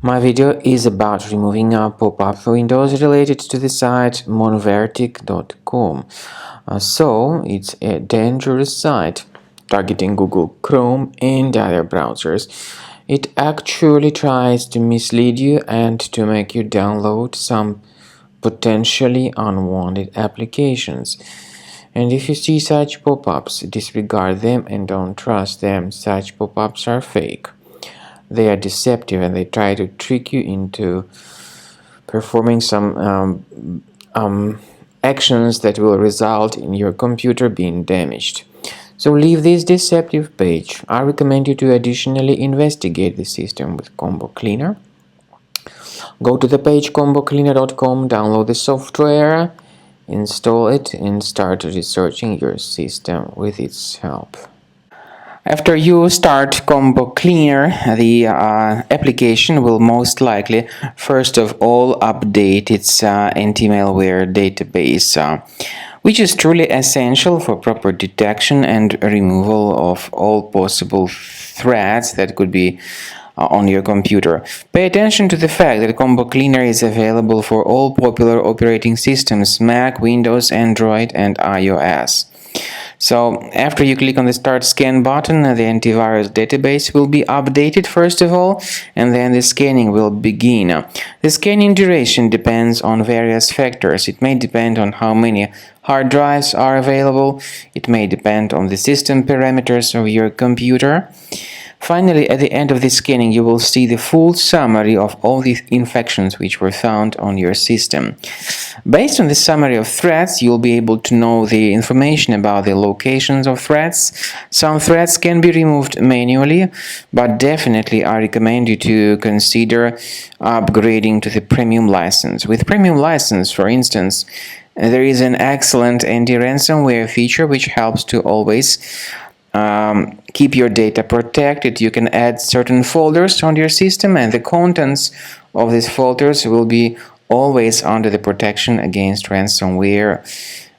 My video is about removing a pop-up windows related to the site monvertic.com. It's a dangerous site targeting Google Chrome and other browsers. It actually tries to mislead you and to make you download some potentially unwanted applications. And if you see such pop-ups, disregard them and don't trust them. Such pop-ups are fake. They are deceptive and they try to trick you into performing some actions that will result in your computer being damaged. So leave this deceptive page. I recommend you to additionally investigate the system with Combo Cleaner. Go to the page combocleaner.com, download the software, install it, and start researching your system with its help. After you start Combo Cleaner, the application will most likely, first of all, update its anti-malware database, which is truly essential for proper detection and removal of all possible threats that could be on your computer. Pay attention to the fact that Combo Cleaner is available for all popular operating systems: Mac, Windows, Android, and iOS. So after you click on the Start Scan button, the antivirus database will be updated first of all, and then the scanning will begin. The scanning duration depends on various factors. It may depend on how many hard drives are available. It may depend on the system parameters of your computer. Finally, at the end of the scanning, you will see the full summary of all the infections which were found on your system. Based on the summary of threats, you'll be able to know the information about the locations of threats. Some threats can be removed manually, but definitely I recommend you to consider upgrading to the premium license. With premium license, for instance, there is an excellent anti-ransomware feature which helps to always keep your data protected. You can add certain folders on your system, and the contents of these folders will be always under the protection against ransomware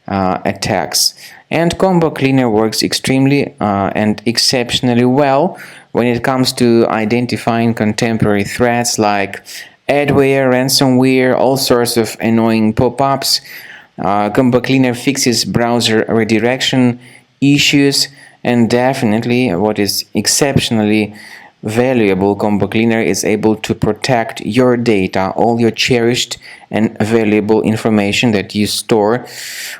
attacks. And Combo Cleaner works extremely and exceptionally well when it comes to identifying contemporary threats like adware, ransomware, all sorts of annoying pop-ups. Combo Cleaner fixes browser redirection issues. And definitely, what is exceptionally valuable, Combo Cleaner is able to protect your data, all your cherished and valuable information that you store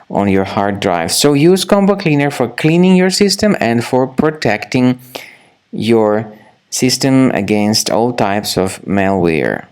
on your hard drive. So use Combo Cleaner for cleaning your system and for protecting your system against all types of malware.